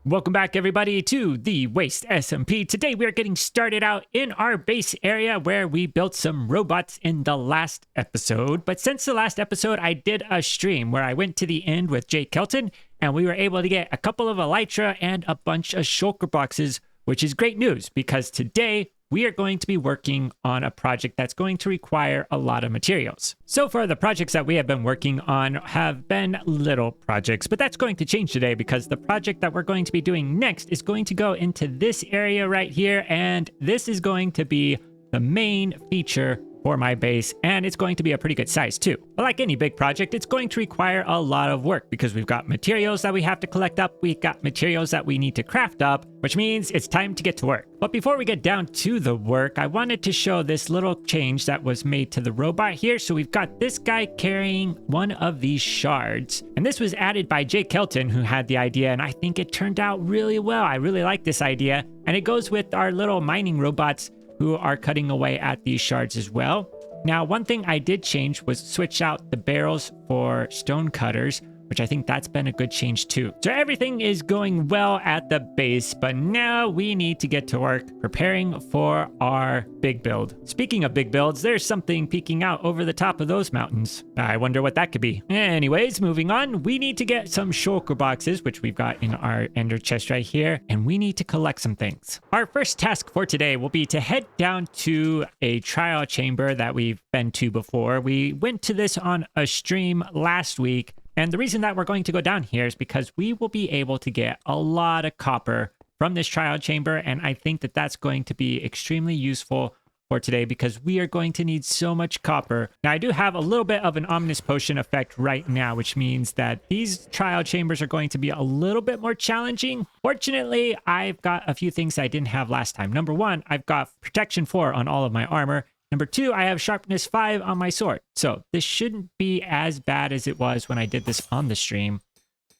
Welcome back, everybody, to the Waste SMP. Today, we are getting started out in our base area where we built some robots in the last episode. But since the last episode, I did a stream where I went to the end with Jake Kelton, and we were able to get a couple of Elytra and a bunch of shulker boxes, which is great news because today we are going to be working on a project that's going to require a lot of materials. So far, the projects that we have been working on have been little projects, but that's going to change today because the project that we're going to be doing next is going to go into this area right here, and this is going to be the main feature for my base, and it's going to be a pretty good size too. But like any big project, it's going to require a lot of work because we've got materials that we have to collect up, we've got materials that we need to craft up, which means it's time to get to work. But before we get down to the work, I wanted to show this little change that was made to the robot here. So we've got this guy carrying one of these shards, and this was added by Jake Kelton, who had the idea, and I think it turned out really well. I really like this idea, and it goes with our little mining robots who are cutting away at these shards as well. Now, one thing I did change was switch out the barrels for stone cutters, which I think that's been a good change too. So everything is going well at the base, but now we need to get to work preparing for our big build. Speaking of big builds, there's something peeking out over the top of those mountains. I wonder what that could be. Anyways, moving on, we need to get some shulker boxes, which we've got in our ender chest right here, and we need to collect some things. Our first task for today will be to head down to a trial chamber that we've been to before. We went to this on a stream last week, and the reason that we're going to go down here is because we will be able to get a lot of copper from this trial chamber, and I think that that's going to be extremely useful for today because we are going to need so much copper. Now, I do have a little bit of an ominous potion effect right now, which means that these trial chambers are going to be a little bit more challenging. Fortunately, I've got a few things I didn't have last time. Number one, I've got protection 4 on all of my armor. Number 2, I have sharpness 5 on my sword. So this shouldn't be as bad as it was when I did this on the stream.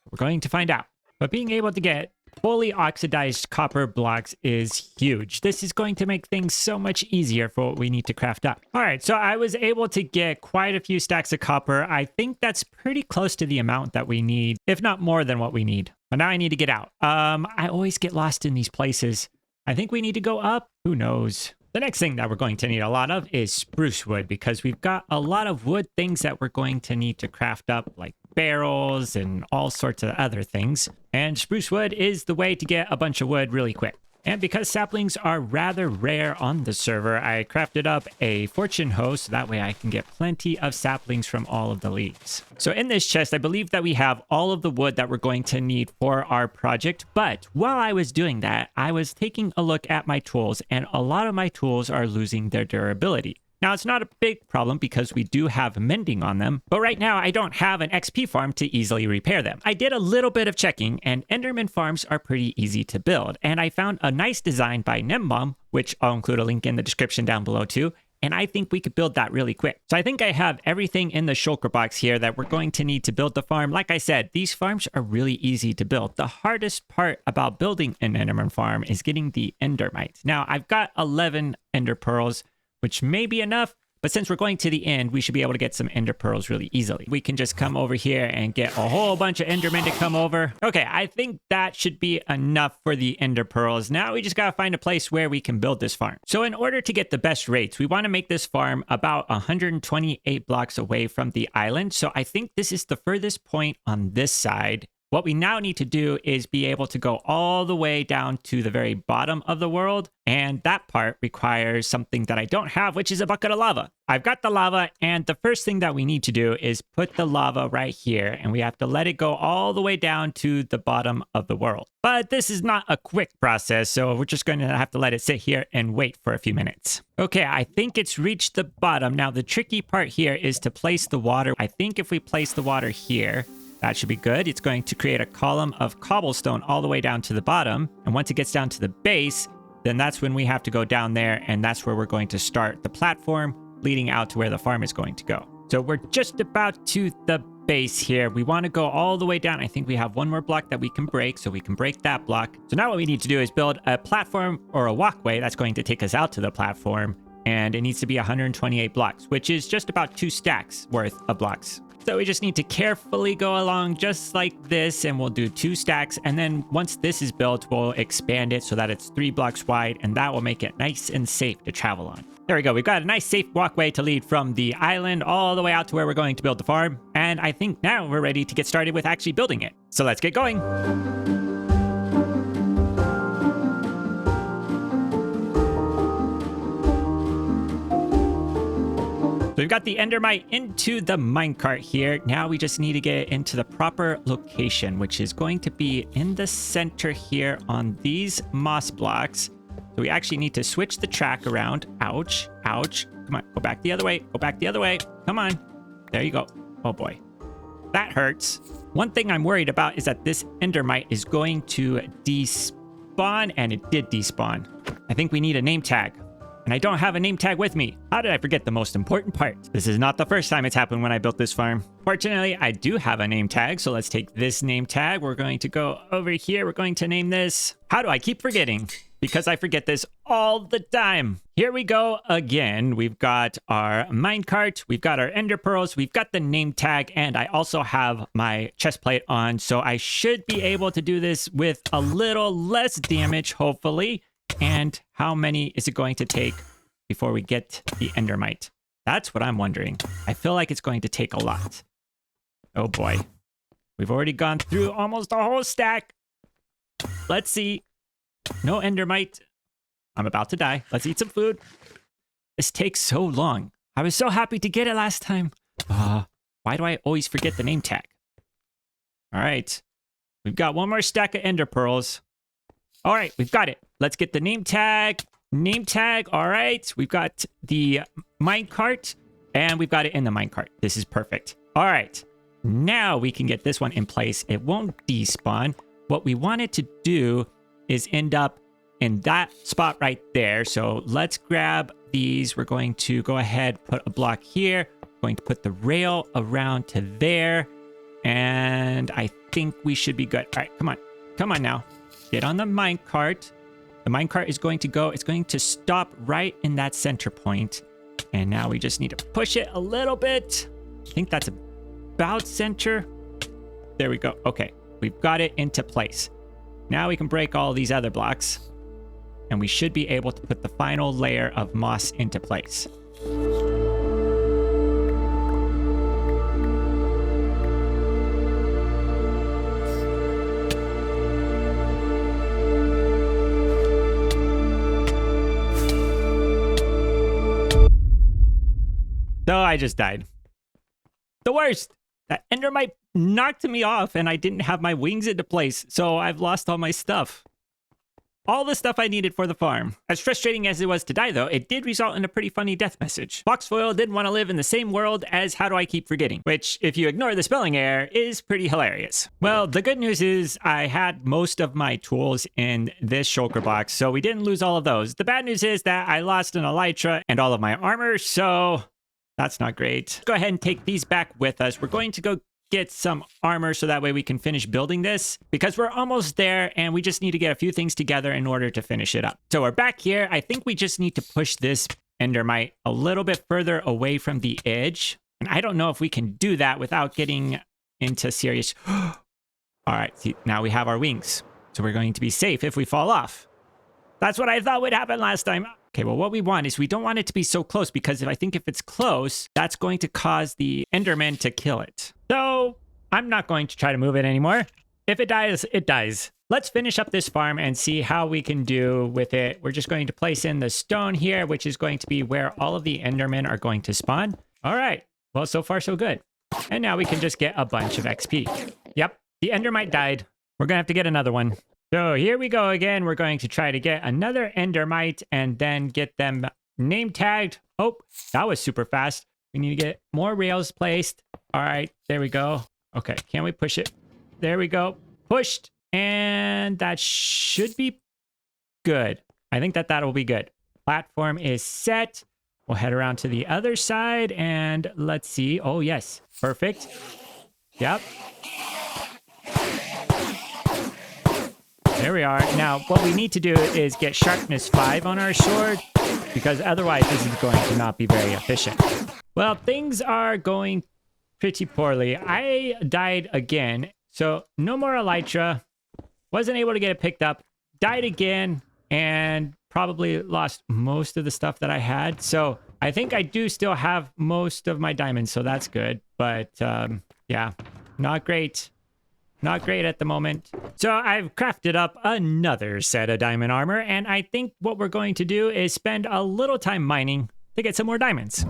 We're going to find out. But being able to get fully oxidized copper blocks is huge. This is going to make things so much easier for what we need to craft up. All right, so I was able to get quite a few stacks of copper. I think that's pretty close to the amount that we need, if not more than what we need. But now I need to get out. I always get lost in these places. I think we need to go up. Who knows? The next thing that we're going to need a lot of is spruce wood because we've got a lot of wood things that we're going to need to craft up, like barrels and all sorts of other things. And spruce wood is the way to get a bunch of wood really quick. And because saplings are rather rare on the server, I crafted up a fortune hoe so that way I can get plenty of saplings from all of the leaves. So in this chest, I believe that we have all of the wood that we're going to need for our project. But while I was doing that, I was taking a look at my tools, and a lot of my tools are losing their durability. Now, it's not a big problem because we do have mending on them, but right now I don't have an XP farm to easily repair them. I did a little bit of checking, and Enderman farms are pretty easy to build, and I found a nice design by Nembom, which I'll include a link in the description down below too, and I think we could build that really quick. So I think I have everything in the shulker box here that we're going to need to build the farm. Like I said, these farms are really easy to build. The hardest part about building an Enderman farm is getting the endermites. Now, I've got 11 ender pearls, which may be enough, but since we're going to the end, we should be able to get some ender pearls really easily. We can just come over here and get a whole bunch of endermen to come over. Okay, I think that should be enough for the ender pearls. Now we just gotta find a place where we can build this farm. So in order to get the best rates, we wanna make this farm about 128 blocks away from the island. So I think this is the furthest point on this side. What we now need to do is be able to go all the way down to the very bottom of the world. And that part requires something that I don't have, which is a bucket of lava. I've got the lava, and the first thing that we need to do is put the lava right here, and we have to let it go all the way down to the bottom of the world. But this is not a quick process, so we're just going to have to let it sit here and wait for a few minutes. Okay, I think it's reached the bottom. Now, the tricky part here is to place the water. I think if we place the water here, that should be good. It's going to create a column of cobblestone all the way down to the bottom. And once it gets down to the base, then that's when we have to go down there. And that's where we're going to start the platform leading out to where the farm is going to go. So we're just about to the base here. We want to go all the way down. I think we have one more block that we can break, so we can break that block. So now what we need to do is build a platform or a walkway that's going to take us out to the platform. And it needs to be 128 blocks, which is just about 2 stacks worth of blocks. So we just need to carefully go along just like this, and we'll do 2 stacks. And then once this is built, we'll expand it so that it's 3 blocks wide, and that will make it nice and safe to travel on. There we go. We've got a nice safe walkway to lead from the island all the way out to where we're going to build the farm. And I think now we're ready to get started with actually building it. So let's get going. So we've got the endermite into the minecart here. Now we just need to get it into the proper location, which is going to be in the center here on these moss blocks. So we actually need to switch the track around. Ouch, ouch. Come on, go back the other way. Go back the other way. Come on. There you go. Oh boy. That hurts. One thing I'm worried about is that this endermite is going to despawn, and it did despawn. I think we need a name tag. And I don't have a name tag with me. How did I forget the most important part? This is not the first time it's happened when I built this farm. Fortunately, I do have a name tag, so let's take this name tag. We're going to go over here. We're going to name this... How do I keep forgetting? Because I forget this all the time. Here we go again. We've got our minecart. We've got our ender pearls. We've got the name tag, and I also have my chest plate on, so I should be able to do this with a little less damage, hopefully. And how many is it going to take before we get the endermite? That's what I'm wondering. I feel like it's going to take a lot. Oh boy. We've already gone through almost a whole stack. Let's see. No endermite. I'm about to die. Let's eat some food. This takes so long. I was so happy to get it last time. Why do I always forget the name tag? All right. We've got one more stack of ender pearls. All right, we've got it. Let's get the name tag. Name tag. All right. We've got the minecart, and we've got it in the minecart. This is perfect. All right. Now we can get this one in place. It won't despawn. What we wanted to do is end up in that spot right there. So let's grab these. We're going to go ahead, put a block here. We're going to put the rail around to there. And I think we should be good. All right, come on. Come on now. Get on the minecart. The minecart is going to go, it's going to stop right in that center point. And now we just need to push it a little bit. I think that's about center. There we go. Okay, we've got it into place. Now we can break all these other blocks, and we should be able to put the final layer of moss into place. So I just died. The worst! That endermite knocked me off, and I didn't have my wings into place, so I've lost all my stuff. All the stuff I needed for the farm. As frustrating as it was to die, though, it did result in a pretty funny death message. Foxfoil didn't want to live in the same world as How Do I Keep Forgetting, which, if you ignore the spelling error, is pretty hilarious. Well, the good news is I had most of my tools in this shulker box, so we didn't lose all of those. The bad news is that I lost an elytra and all of my armor, so... that's not great. Go ahead and take these back with us. We're going to go get some armor so that way we can finish building this, because we're almost there and we just need to get a few things together in order to finish it up. So we're back here. I think we just need to push this endermite a little bit further away from the edge. And I don't know if we can do that without getting into serious... All right, see, now we have our wings. So we're going to be safe if we fall off. That's what I thought would happen last time. Okay, well, what we want is we don't want it to be so close, because I think if it's close, that's going to cause the enderman to kill it. So I'm not going to try to move it anymore. If it dies, it dies. Let's finish up this farm and see how we can do with it. We're just going to place in the stone here, which is going to be where all of the endermen are going to spawn. All right. Well, so far, so good. And now we can just get a bunch of XP. Yep, the endermite died. We're going to have to get another one. So here we go again. We're going to try to get another endermite and then get them name tagged. Oh, that was super fast. We need to get more rails placed. All right, there we go. Okay, can we push it? There we go. Pushed. And that should be good. I think that will be good. Platform is set. We'll head around to the other side and let's see. Oh, yes. Perfect. Yep. There we are. Now, what we need to do is get sharpness 5 on our sword, because otherwise this is going to not be very efficient. Well, things are going pretty poorly. I died again. So no more elytra. Wasn't able to get it picked up. Died again and probably lost most of the stuff that I had. So I think I do still have most of my diamonds. So that's good. But yeah, not great. Not great at the moment. So I've crafted up another set of diamond armor. And I think what we're going to do is spend a little time mining to get some more diamonds.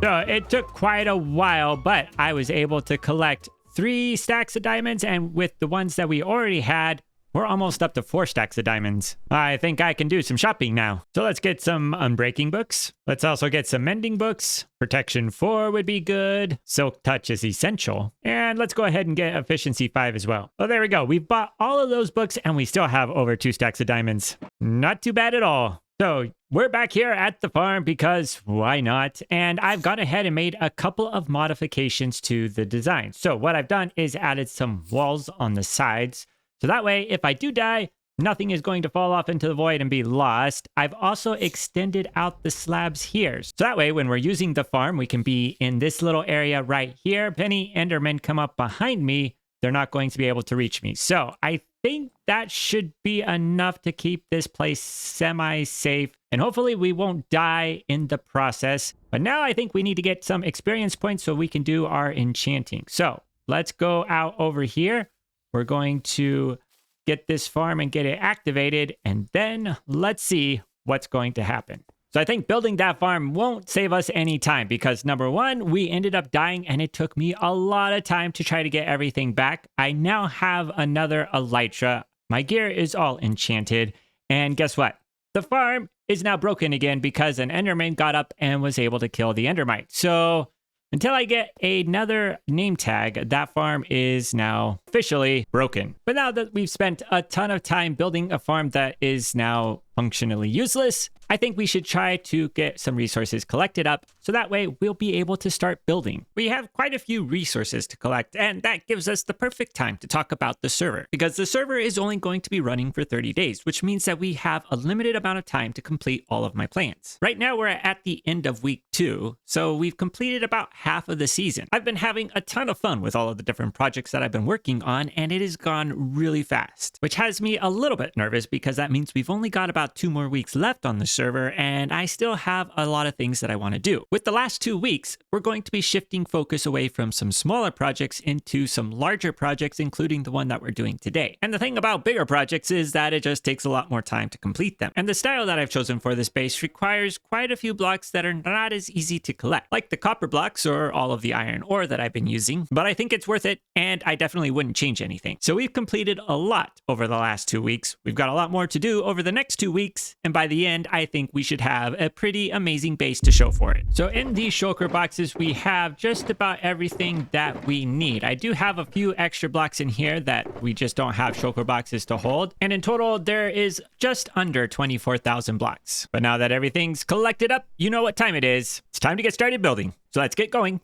So it took quite a while, but I was able to collect 3 stacks of diamonds, and with the ones that we already had, we're almost up to 4 stacks of diamonds. I think I can do some shopping now. So let's get some unbreaking books. Let's also get some mending books. Protection 4 would be good. Silk touch is essential. And let's go ahead and get efficiency 5 as well. Well, there we go. We've bought all of those books and we still have over 2 stacks of diamonds. Not too bad at all. So we're back here at the farm because why not? And I've gone ahead and made a couple of modifications to the design. So what I've done is added some walls on the sides. So that way, if I do die, nothing is going to fall off into the void and be lost. I've also extended out the slabs here. So that way, when we're using the farm, we can be in this little area right here. If any Endermen come up behind me, they're not going to be able to reach me. So I think that should be enough to keep this place semi-safe. And hopefully we won't die in the process. But now I think we need to get some experience points so we can do our enchanting. So let's go out over here. We're going to get this farm and get it activated. And then let's see what's going to happen. So I think building that farm won't save us any time because number one, we ended up dying and it took me a lot of time to try to get everything back. I now have another elytra. My gear is all enchanted. And guess what? The farm is now broken again because an Enderman got up and was able to kill the Endermite. So until I get another name tag, that farm is now officially broken. But now that we've spent a ton of time building a farm that is now functionally useless, I think we should try to get some resources collected up so that way we'll be able to start building. We have quite a few resources to collect, and that gives us the perfect time to talk about the server because the server is only going to be running for 30 days, which means that we have a limited amount of time to complete all of my plans. Right now, we're at the end of week 2, so we've completed about half of the season. I've been having a ton of fun with all of the different projects that I've been working on, and it has gone really fast, which has me a little bit nervous because that means we've only got about 2 more weeks left on the server, and I still have a lot of things that I want to do. With the last 2 weeks, we're going to be shifting focus away from some smaller projects into some larger projects, including the one that we're doing today. And the thing about bigger projects is that it just takes a lot more time to complete them. And the style that I've chosen for this base requires quite a few blocks that are not as easy to collect, like the copper blocks or all of the iron ore that I've been using. But I think it's worth it, and I definitely wouldn't change anything. So we've completed a lot over the last 2 weeks. We've got a lot more to do over the next 2 weeks, and by the end, I think we should have a pretty amazing base to show for it. So in these shulker boxes, we have just about everything that we need. I do have a few extra blocks in here that we just don't have shulker boxes to hold. And in total, there is just under 24,000 blocks. But now that everything's collected up, you know what time it is. It's time to get started building. So let's get going.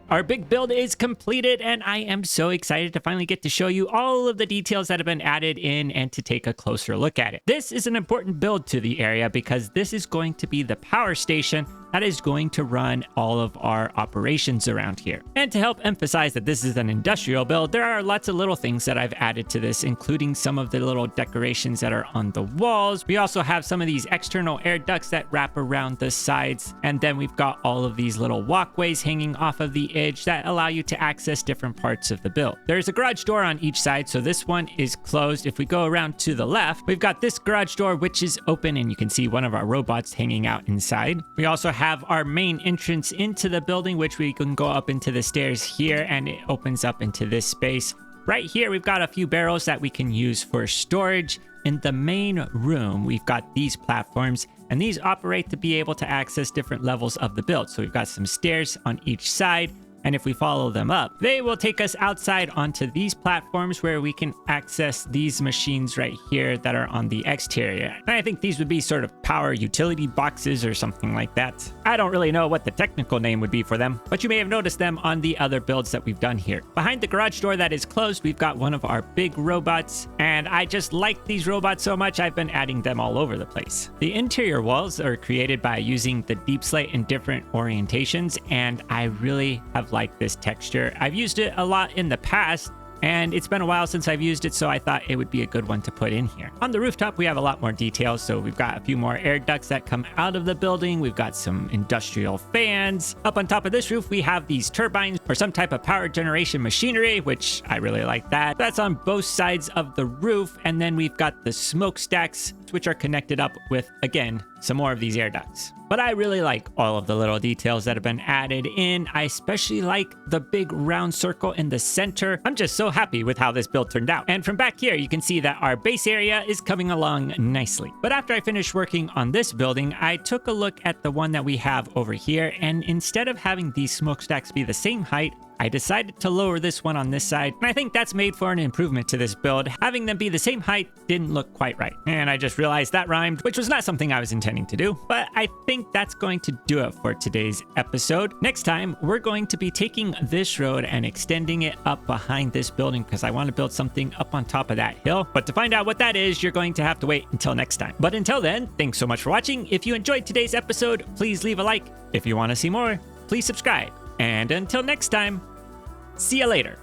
Our big build is completed, and I am so excited to finally get to show you all of the details that have been added in and to take a closer look at it. This is an important build to the area because this is going to be the power station that is going to run all of our operations around here. And to help emphasize that this is an industrial build, there are lots of little things that I've added to this, including some of the little decorations that are on the walls. We also have some of these external air ducts that wrap around the sides. And then we've got all of these little walkways hanging off of the edge that allow you to access different parts of the build. There's a garage door on each side, so this one is closed. If we go around to the left, we've got this garage door, which is open, and you can see one of our robots hanging out inside. We also have our main entrance into the building, which we can go up into the stairs here, and it opens up into this space. Right here, we've got a few barrels that we can use for storage. In the main room, we've got these platforms, and these operate to be able to access different levels of the build. So we've got some stairs on each side, and if we follow them up, they will take us outside onto these platforms where we can access these machines right here that are on the exterior. And I think these would be sort of power utility boxes or something like that. I don't really know what the technical name would be for them, but you may have noticed them on the other builds that we've done here. Behind the garage door that is closed, we've got one of our big robots, and I just like these robots so much I've been adding them all over the place. The interior walls are created by using the deep slate in different orientations, and I really have liked this texture. I've used it a lot in the past, and it's been a while since I've used it, so I thought it would be a good one to put in here. On the rooftop, we have a lot more details. So we've got a few more air ducts that come out of the building. We've got some industrial fans. Up on top of this roof, we have these turbines or some type of power generation machinery, which I really like that. That's on both sides of the roof. And then we've got the smokestacks, which are connected up with, again, some more of these air ducts. But I really like all of the little details that have been added in. I especially like the big round circle in the center. I'm just so happy with how this build turned out. And from back here, you can see that our base area is coming along nicely. But after I finished working on this building, I took a look at the one that we have over here. And instead of having these smokestacks be the same height, I decided to lower this one on this side, and I think that's made for an improvement to this build. Having them be the same height didn't look quite right, and I just realized that rhymed, which was not something I was intending to do, but I think that's going to do it for today's episode. Next time, we're going to be taking this road and extending it up behind this building because I want to build something up on top of that hill, but to find out what that is, you're going to have to wait until next time. But until then, thanks so much for watching. If you enjoyed today's episode, please leave a like. If you want to see more, please subscribe. And until next time, see you later.